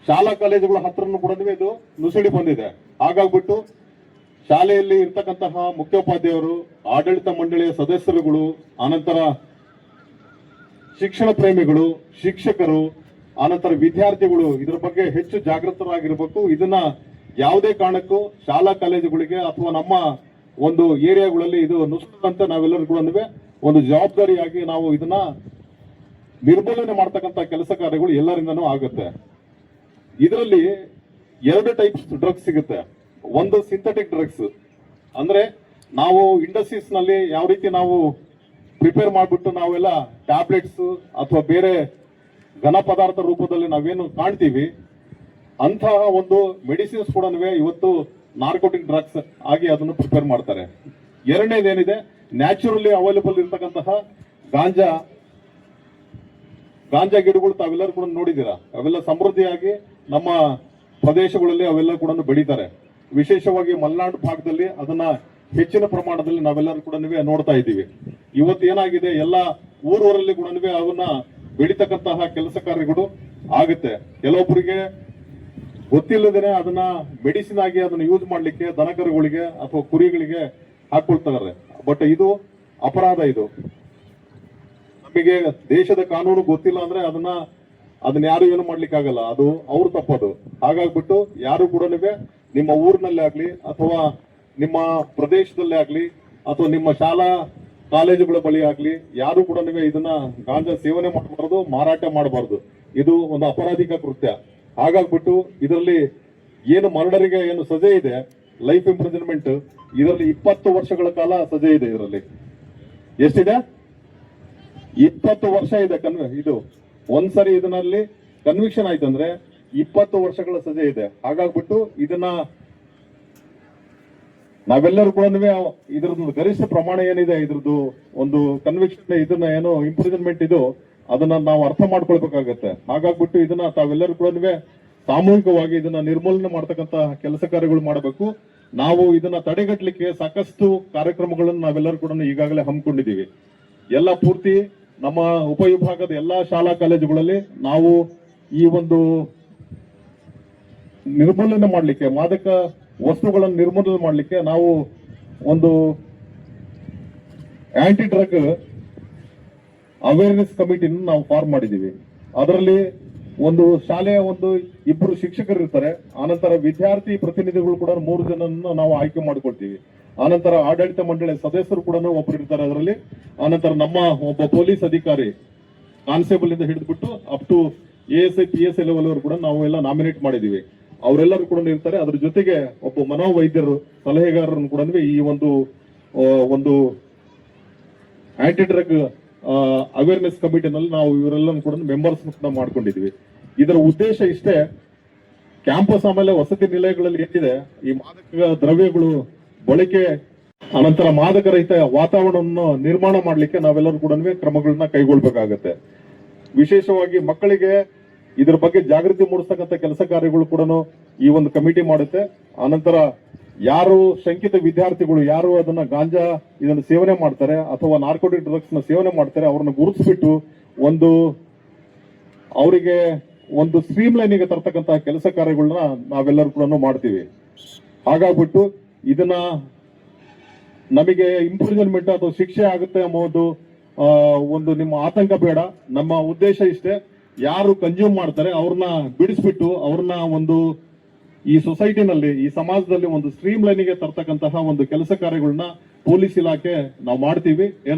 ಶಾಲಾ ಕಾಲೇಜುಗಳ ಹತ್ರನೂ ಕೂಡ ಇದು ನುಸುಳಿ ಬಂದಿದೆ. ಹಾಗಾಗ್ಬಿಟ್ಟು ಶಾಲೆಯಲ್ಲಿ ಇರ್ತಕ್ಕಂತಹ ಮುಖ್ಯೋಪಾಧ್ಯಾಯರು, ಆಡಳಿತ ಮಂಡಳಿಯ ಸದಸ್ಯರುಗಳು, ಆನಂತರ ಶಿಕ್ಷಣ ಪ್ರೇಮಿಗಳು, ಶಿಕ್ಷಕರು, ಆನಂತರ ವಿದ್ಯಾರ್ಥಿಗಳು ಇದ್ರ ಬಗ್ಗೆ ಹೆಚ್ಚು ಜಾಗೃತರಾಗಿರ್ಬೇಕು. ಇದನ್ನ ಯಾವುದೇ ಕಾರಣಕ್ಕೂ ಶಾಲಾ ಕಾಲೇಜುಗಳಿಗೆ ಅಥವಾ ನಮ್ಮ ಒಂದು ಏರಿಯಾಗಳಲ್ಲಿ ಇದು ನುಸುಳಂತೆ ನಾವೆಲ್ಲರೂ ಕೂಡ ಒಂದು ಜವಾಬ್ದಾರಿಯಾಗಿ ನಾವು ಇದನ್ನ ನಿರ್ಮೂಲನೆ ಮಾಡ್ತಕ್ಕಂಥ ಕೆಲಸ ಕಾರ್ಯಗಳು ಎಲ್ಲರಿಂದನೂ ಆಗುತ್ತೆ. ಇದರಲ್ಲಿ 2 ಟೈಪ್ಸ್ ಡ್ರಗ್ಸ್ ಸಿಗುತ್ತೆ. ಒಂದು ಸಿಂಥೆಟಿಕ್ ಡ್ರಗ್ಸ್, ಅಂದ್ರೆ ನಾವು ಇಂಡಸ್ಟ್ರೀಸ್ ನಲ್ಲಿ ಯಾವ ರೀತಿ ನಾವು ಪ್ರಿಪೇರ್ ಮಾಡಿಬಿಟ್ಟು ನಾವೆಲ್ಲ ಟ್ಯಾಬ್ಲೆಟ್ಸ್ ಅಥವಾ ಬೇರೆ ಘನ ಪದಾರ್ಥ ರೂಪದಲ್ಲಿ ನಾವೇನು ಕಾಣ್ತೀವಿ, ಅಂತಹ ಒಂದು ಮೆಡಿಸಿನ್ಸ್ ಕೂಡ ಇವತ್ತು ನಾರ್ಕೋಟಿಕ್ ಡ್ರಗ್ಸ್ ಆಗಿ ಅದನ್ನು ಪ್ರಿಪೇರ್ ಮಾಡ್ತಾರೆ. ಎರಡನೇದೇನಿದೆ, ನ್ಯಾಚುರಲಿ ಅವೈಲೇಬಲ್ ಇರ್ತಕ್ಕಂತಹ ಗಾಂಜಾ ಗಿಡಗಳು ತಾವೆಲ್ಲರೂ ಕೂಡ ನೋಡಿದ್ದೀರಾ, ಅವೆಲ್ಲ ಸಮೃದ್ಧಿಯಾಗಿ ನಮ್ಮ ಪ್ರದೇಶಗಳಲ್ಲಿ ಅವೆಲ್ಲ ಕೂಡ ಬೆಳೀತಾರೆ. ವಿಶೇಷವಾಗಿ ಮಲೆನಾಡು ಭಾಗದಲ್ಲಿ ಅದನ್ನ ಹೆಚ್ಚಿನ ಪ್ರಮಾಣದಲ್ಲಿ ನಾವೆಲ್ಲರೂ ಕೂಡ ನೋಡ್ತಾ ಇದ್ದೀವಿ. ಇವತ್ತು ಏನಾಗಿದೆ, ಎಲ್ಲ ಊರೂರಲ್ಲಿ ಕೂಡ ಅವನ್ನ ಬೆಳೀತಕ್ಕಂತಹ ಕೆಲಸ ಕಾರ್ಯಗಳು ಆಗುತ್ತೆ. ಕೆಲವೊಬ್ಬರಿಗೆ ಗೊತ್ತಿಲ್ಲದೇನೆ ಅದನ್ನ ಮೆಡಿಸಿನ್ ಆಗಿ ಅದನ್ನ ಯೂಸ್ ಮಾಡ್ಲಿಕ್ಕೆ ದನಕರುಗಳಿಗೆ ಅಥವಾ ಕುರಿಗಳಿಗೆ ಹಾಕೊಳ್ತಾರೆ. ಬಟ್ ಇದು ಅಪರಾಧ. ಇದು ನಮಗೆ ದೇಶದ ಕಾನೂನು ಗೊತ್ತಿಲ್ಲ ಅಂದ್ರೆ ಅದನ್ನ ಯಾರು ಏನು ಮಾಡ್ಲಿಕ್ಕೆ ಆಗಲ್ಲ, ಅದು ಅವ್ರ ತಪ್ಪದು. ಹಾಗಾಗ್ಬಿಟ್ಟು ಯಾರು ಕೂಡ ನಿಮ್ಮ ಊರಿನಲ್ಲಿ ಆಗ್ಲಿ ಅಥವಾ ನಿಮ್ಮ ಪ್ರದೇಶದಲ್ಲೇ ಆಗ್ಲಿ ಅಥವಾ ನಿಮ್ಮ ಶಾಲಾ ಕಾಲೇಜುಗಳ ಬಳಿ ಆಗ್ಲಿ ಯಾರು ಕೂಡ ಇದನ್ನ ಗಾಂಜಾ ಸೇವನೆ ಮಾಡಬಾರದು, ಮಾರಾಟ ಮಾಡಬಾರದು. ಇದು ಒಂದು ಅಪರಾಧಿಕ ಕೃತ್ಯ. ಹಾಗಾಗ್ಬಿಟ್ಟು ಇದರಲ್ಲಿ ಏನು ಮರ್ಡರಿಗೆ ಏನು ಸಜೆ ಇದೆ, ಲೈಫ್ ಇಂಪ್ರಿಸನ್ಮೆಂಟ್, ಇದರಲ್ಲಿ 20 ವರ್ಷಗಳ ಕಾಲ ಸಜೆ ಇದೆ. ಇದರಲ್ಲಿ ಎಷ್ಟಿದೆ? 20 ವರ್ಷ ಇದೆ. ಇದು ಒಂದ್ಸರಿ ಇದರಲ್ಲಿ ಕನ್ವಿಕ್ಷನ್ ಆಯ್ತಂದ್ರೆ 20 ವರ್ಷಗಳ ಸಜೆ ಇದೆ. ಹಾಗಾಗ್ಬಿಟ್ಟು ಇದನ್ನ ನಾವೆಲ್ಲರೂ ಕೂಡ ಇದ್ರದ್ದು ಗರಿಷ್ಠ ಪ್ರಮಾಣ ಏನಿದೆ, ಇದ್ರದ್ದು ಒಂದು ಕನ್ವಿಕ್ಷನ್, ಇದನ್ನ ಏನು ಇಂಪ್ರಿಸನ್ಮೆಂಟ್ ಇದು, ಅದನ್ನ ನಾವು ಅರ್ಥ ಮಾಡ್ಕೊಳ್ಬೇಕಾಗತ್ತೆ. ಹಾಗಾಗ್ಬಿಟ್ಟು ಇದನ್ನ ತಾವೆಲ್ಲರೂ ಕೂಡ ಸಾಮೂಹಿಕವಾಗಿ ಇದನ್ನ ನಿರ್ಮೂಲನೆ ಮಾಡ್ತಕ್ಕಂತ ಕೆಲಸ ಕಾರ್ಯಗಳು ಮಾಡಬೇಕು. ನಾವು ಇದನ್ನ ತಡೆಗಟ್ಟಲಿಕ್ಕೆ ಸಾಕಷ್ಟು ಕಾರ್ಯಕ್ರಮಗಳನ್ನು ನಾವೆಲ್ಲರೂ ಕೂಡ ಈಗಾಗಲೇ ಹಮ್ಮಿಕೊಂಡಿದ್ದೀವಿ. ಎಲ್ಲ ಪೂರ್ತಿ ನಮ್ಮ ಉಪವಿಭಾಗದ ಎಲ್ಲಾ ಶಾಲಾ ಕಾಲೇಜುಗಳಲ್ಲಿ ನಾವು ಈ ಒಂದು ನಿರ್ಮೂಲನೆ ಮಾಡಲಿಕ್ಕೆ, ಮಾದಕ ವಸ್ತುಗಳನ್ನು ನಿರ್ಮೂಲನೆ ಮಾಡಲಿಕ್ಕೆ ನಾವು ಒಂದು ಆಂಟಿ ಡ್ರಗ್ ಅವೇರ್ನೆಸ್ ಕಮಿಟಿನ ನಾವು ಫಾರ್ಮ್ ಮಾಡಿದ್ದೀವಿ. ಅದರಲ್ಲಿ ಒಂದು ಶಾಲೆಯ ಇಬ್ಬರು ಶಿಕ್ಷಕರು ಇರ್ತಾರೆ, ಆನಂತರ ವಿದ್ಯಾರ್ಥಿ ಪ್ರತಿನಿಧಿಗಳು ಕೂಡ 3 ಜನರನ್ನು ನಾವು ಆಯ್ಕೆ ಮಾಡ್ಕೊಳ್ತೀವಿ. ಆನಂತರ ಆಡಳಿತ ಮಂಡಳಿ ಸದಸ್ಯರು ಕೂಡ ಒಬ್ಬರು ಇರ್ತಾರೆ ಅದರಲ್ಲಿ. ಆನಂತರ ನಮ್ಮ ಒಬ್ಬ ಪೊಲೀಸ್ ಅಧಿಕಾರಿ ಕಾನ್ಸ್ಟೇಬಲ್ ಇಂದ ಹಿಡಿದ್ಬಿಟ್ಟು up to ASI PSI level ಅವರು ಕೂಡ ನಾವು ಎಲ್ಲ ನಾಮಿನೇಟ್ ಮಾಡಿದೀವಿ. ಅವರೆಲ್ಲರೂ ಕೂಡ ಇರ್ತಾರೆ. ಅದ್ರ ಜೊತೆಗೆ ಒಬ್ಬ ಮನೋವೈದ್ಯರು ಸಲಹೆಗಾರರನ್ನು ಕೂಡ ಈ ಒಂದು ಆಂಟಿ ಡ್ರಗ್ ಅವೇರ್ನೆಸ್ ಕಮಿಟಿನಲ್ಲಿ ನಾವು ಇವರೆಲ್ಲರೂ ಕೂಡ ಮೆಂಬರ್ಸ್ ಮಾಡ್ಕೊಂಡಿದ್ವಿ. ಇದರ ಉದ್ದೇಶ ಇಷ್ಟೇ, ಕ್ಯಾಂಪಸ್ ಆಮೇಲೆ ವಸತಿ ನಿಲಯಗಳಲ್ಲಿ ಏನಿದೆ ಈ ಮಾದಕ ದ್ರವ್ಯಗಳು ಬಳಕೆ ಅನಂತರ ಮಾದಕ ರಹಿತ ವಾತಾವರಣವನ್ನು ನಿರ್ಮಾಣ ಮಾಡಲಿಕ್ಕೆ ನಾವೆಲ್ಲರೂ ಕೂಡ ಕ್ರಮಗಳನ್ನ ಕೈಗೊಳ್ಬೇಕಾಗತ್ತೆ. ವಿಶೇಷವಾಗಿ ಮಕ್ಕಳಿಗೆ ಇದರ ಬಗ್ಗೆ ಜಾಗೃತಿ ಮೂಡಿಸ್ತಕ್ಕಂಥ ಕೆಲಸ ಕಾರ್ಯಗಳು ಕೂಡ ಈ ಒಂದು ಕಮಿಟಿ ಮಾಡುತ್ತೆ. ಆನಂತರ ಯಾರು ಶಂಕಿತ ವಿದ್ಯಾರ್ಥಿಗಳು ಯಾರು ಅದನ್ನ ಗಾಂಜಾ ಇದನ್ನು ಸೇವನೆ ಮಾಡ್ತಾರೆ ಅಥವಾ ನಾರ್ಕೋಟಿಕ್ ಡ್ರಗ್ಸ್ ನ ಸೇವನೆ ಮಾಡ್ತಾರೆ ಅವ್ರನ್ನ ಗುರುತಿಸ್ಬಿಟ್ಟು ಅವರಿಗೆ ಒಂದು ಸ್ಟ್ರೀಮ್ ಲೈನಿಗೆ ತರ್ತಕ್ಕಂತಹ ಕೆಲಸ ಕಾರ್ಯಗಳನ್ನ ನಾವೆಲ್ಲರೂ ಕೂಡ ಮಾಡ್ತೀವಿ. ಹಾಗಾಗ್ಬಿಟ್ಟು ಇದನ್ನ ನಮಗೆ ಇಂಪ್ರಿಸನ್ಮೆಂಟ್ ಅಥವಾ ಶಿಕ್ಷೆ ಆಗುತ್ತೆ ಎಂಬುದು ಒಂದು ನಿಮ್ಮ ಆತಂಕ ಬೇಡ. ನಮ್ಮ ಉದ್ದೇಶ ಇಷ್ಟೇ, ಯಾರು ಕನ್ಸ್ಯೂಮ್ ಮಾಡ್ತಾರೆ ಅವ್ರನ್ನ ಬಿಡಿಸ್ಬಿಟ್ಟು ಅವ್ರನ್ನ ಈ ಸೊಸೈಟಿನಲ್ಲಿ ಈ ಸಮಾಜದಲ್ಲಿ ಒಂದು ಸ್ಟ್ರೀಮ್ ಲೈನಿಗೆ ತರ್ತಕ್ಕಂತಹ ಒಂದು ಕೆಲಸ ಕಾರ್ಯಗಳನ್ನ ಪೊಲೀಸ್ ಇಲಾಖೆ ನಾವು ಮಾಡ್ತೀವಿ.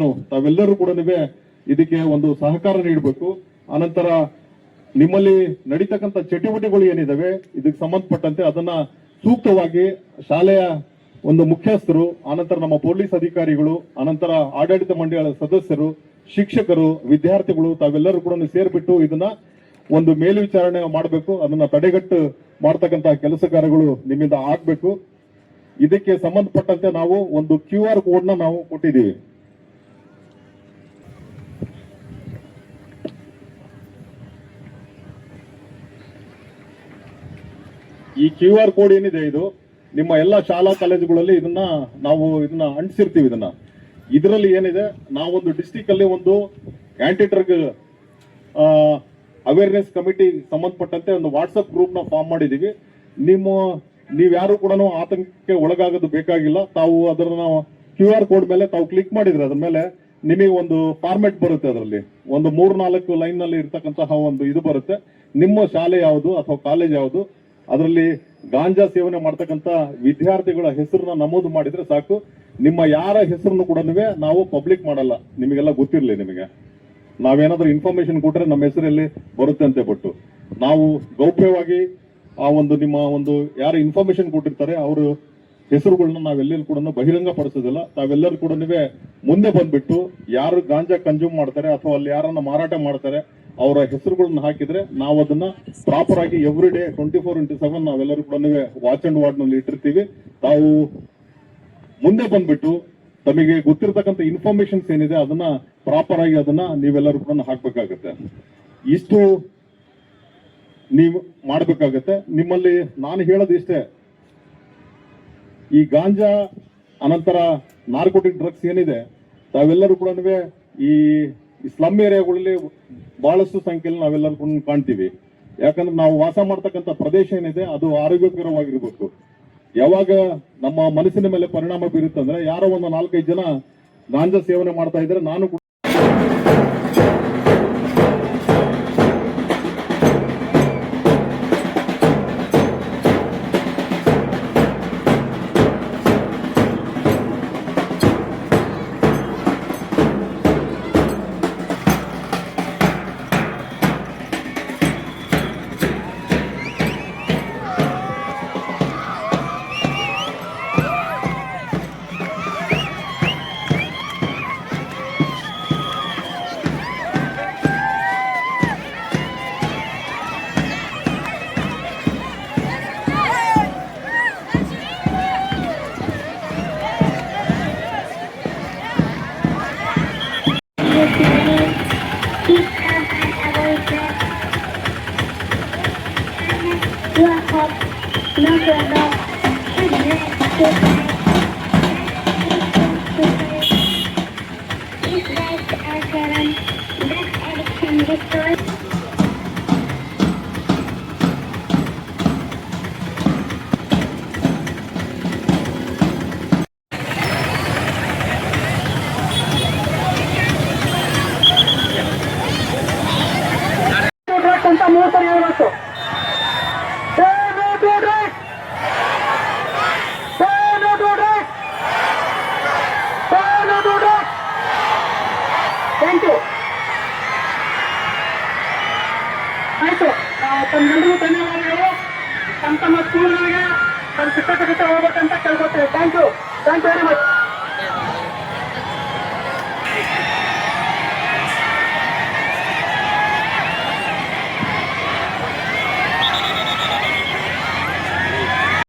ತಾವೆಲ್ಲರೂ ಕೂಡ ಇದಕ್ಕೆ ಒಂದು ಸಹಕಾರ ನೀಡಬೇಕು. ಅನಂತರ ನಿಮ್ಮಲ್ಲಿ ನಡೀತಕ್ಕಂಥ ಚಟುವಟಿಕೆಗಳು ಏನಿದಾವೆ ಇದಕ್ಕೆ ಸಂಬಂಧಪಟ್ಟಂತೆ ಅದನ್ನ ಸೂಕ್ತವಾಗಿ ಶಾಲೆಯ ಒಂದು ಮುಖ್ಯಸ್ಥರು, ಅನಂತರ ನಮ್ಮ ಪೊಲೀಸ್ ಅಧಿಕಾರಿಗಳು, ಅನಂತರ ಆಡಳಿತ ಮಂಡಳಿಯ ಸದಸ್ಯರು, ಶಿಕ್ಷಕರು, ವಿದ್ಯಾರ್ಥಿಗಳು ತಾವೆಲ್ಲರೂ ಕೂಡ ಸೇರ್ಬಿಟ್ಟು ಇದನ್ನ ಒಂದು ಮೇಲ್ವಿಚಾರಣೆ ಮಾಡಬೇಕು. ಅದನ್ನ ತಡೆಗಟ್ಟು ಮಾಡ್ತಕ್ಕಂತಹ ಕೆಲಸ ಕಾರ್ಯಗಳು ನಿಮ್ಮಿಂದ ಆಗ್ಬೇಕು. ಇದಕ್ಕೆ ಸಂಬಂಧಪಟ್ಟಂತೆ ನಾವು ಒಂದು QR ಕೋಡ್ ನಾವು ಕೊಟ್ಟಿದ್ದೀವಿ. ಈ QR ಕೋಡ್ ಏನಿದೆ ಇದು ನಿಮ್ಮ ಎಲ್ಲ ಶಾಲಾ ಕಾಲೇಜುಗಳಲ್ಲಿ ನಾವು ಇದನ್ನ ಅಂಟಿಸಿರ್ತೀವಿ. ಇದರಲ್ಲಿ ಏನಿದೆ, ನಾವೊಂದು ಡಿಸ್ಟಿಕ್ ಅಲ್ಲಿ ಒಂದು ಆಂಟಿ ಡ್ರಗ್ ಅವೇರ್ನೆಸ್ ಕಮಿಟಿ ಸಂಬಂಧಪಟ್ಟಂತೆ ಒಂದು ವಾಟ್ಸಪ್ ಗ್ರೂಪ್ ನ ಫಾರ್ಮ್ ಮಾಡಿದೀವಿ. ನೀವ್ಯಾರು ಕೂಡ ಆತಂಕಕ್ಕೆ ಒಳಗಾಗೋದು ಬೇಕಾಗಿಲ್ಲ. ತಾವು ಅದನ್ನ QR ಕೋಡ್ ಮೇಲೆ ತಾವು ಕ್ಲಿಕ್ ಮಾಡಿದ್ರೆ ಅದ್ರ ಮೇಲೆ ನಿಮಗೆ ಒಂದು ಫಾರ್ಮೆಟ್ ಬರುತ್ತೆ. ಅದರಲ್ಲಿ ಒಂದು 3-4 ಲೈನ್ ನಲ್ಲಿ ಇರ್ತಕ್ಕಂತಹ ಒಂದು ಇದು ಬರುತ್ತೆ. ನಿಮ್ಮ ಶಾಲೆ ಯಾವುದು ಅಥವಾ ಕಾಲೇಜ್ ಯಾವುದು, ಅದರಲ್ಲಿ ಗಾಂಜಾ ಸೇವನೆ ಮಾಡ್ತಕ್ಕಂಥ ವಿದ್ಯಾರ್ಥಿಗಳ ಹೆಸರನ್ನ ನಮೂದು ಮಾಡಿದ್ರೆ ಸಾಕು. ನಿಮ್ಮ ಯಾರ ಹೆಸರನ್ನು ಕೂಡ ನಾವು ಪಬ್ಲಿಕ್ ಮಾಡಲ್ಲ. ನಿಮಗೆಲ್ಲ ಗೊತ್ತಿರಲಿ. ನಿಮಗೆ ನಾವೇನಾದ್ರೂ ಇನ್ಫಾರ್ಮೇಶನ್ ಕೊಟ್ರೆ ನಮ್ಮ ಹೆಸರಲ್ಲಿ ಬರುತ್ತೆ ಅಂತ ಬಿಟ್ಟು ನಾವು ಗೌಪ್ಯವಾಗಿ ನಿಮ್ಮ ಯಾರು ಇನ್ಫಾರ್ಮೇಶನ್ ಕೊಟ್ಟಿರ್ತಾರೆ ಅವರು ಹೆಸರುಗಳನ್ನ ನಾವೆಲ್ಲರೂ ಕೂಡ ಬಹಿರಂಗ ಪಡಿಸೋದಿಲ್ಲ. ತಾವೆಲ್ಲರೂ ಕೂಡ ಮುಂದೆ ಬಂದ್ಬಿಟ್ಟು ಯಾರು ಗಾಂಜಾ ಕನ್ಸ್ಯೂಮ್ ಮಾಡ್ತಾರೆ ಅಥವಾ ಅಲ್ಲಿ ಯಾರನ್ನ ಮಾರಾಟ ಮಾಡ್ತಾರೆ ಅವರ ಹೆಸರುಗಳನ್ನ ಹಾಕಿದ್ರೆ ನಾವು ಅದನ್ನ ಪ್ರಾಪರ್ ಆಗಿ ಎವ್ರಿ ಡೇ 24x7 ನಾವೆಲ್ಲರೂ ಕೂಡ ವಾಚ್ ಅಂಡ್ ವಾರ್ಡ್ ನಲ್ಲಿ ಇಟ್ಟಿರ್ತೀವಿ. ತಾವು ಮುಂದೆ ಬಂದ್ಬಿಟ್ಟು ತಮಗೆ ಗೊತ್ತಿರತಕ್ಕಂಥ ಇನ್ಫಾರ್ಮೇಶನ್ಸ್ ಏನಿದೆ ಅದನ್ನ ಪ್ರಾಪರ್ ಆಗಿ ಅದನ್ನ ನೀವೆಲ್ಲರೂ ಕೂಡ ಹಾಕ್ಬೇಕಾಗತ್ತೆ. ಇಷ್ಟು ನೀವು ಮಾಡ್ಬೇಕಾಗತ್ತೆ. ನಿಮ್ಮಲ್ಲಿ ನಾನು ಹೇಳೋದು ಇಷ್ಟೇ, ಈ ಗಾಂಜಾ ಅನಂತರ ನಾರ್ಕೋಟಿಕ್ ಡ್ರಗ್ಸ್ ಏನಿದೆ ತಾವೆಲ್ಲರೂ ಕೂಡ ಈ ಸ್ಲಮ್ ಏರಿಯಾಗಳಲ್ಲಿ ಬಹಳಷ್ಟು ಸಂಖ್ಯೆಯಲ್ಲಿ ನಾವೆಲ್ಲರೂ ಕೂಡ ಕಾಣ್ತೀವಿ. ಯಾಕಂದ್ರೆ ನಾವು ವಾಸ ಮಾಡ್ತಕ್ಕಂಥ ಪ್ರದೇಶ ಏನಿದೆ ಅದು ಆರೋಗ್ಯಕರವಾಗಿರ್ಬೇಕು. ಯಾವಾಗ ನಮ್ಮ ಮನಸ್ಸಿನ ಮೇಲೆ ಪರಿಣಾಮ ಬೀರುತ್ತಂದ್ರೆ ಯಾರೋ ಒಂದು 4-5 ಜನ ಗಾಂಜಾ ಸೇವನೆ ಮಾಡ್ತಾ ಇದ್ರೆ ನಾನು ಕೂಡ ಮುಗಿಸ್ತಾ ಹೋಗ್ಬೇಕಂತ ಕೇಳ್ಕೊಡ್ತೀವಿ. Thank you very much.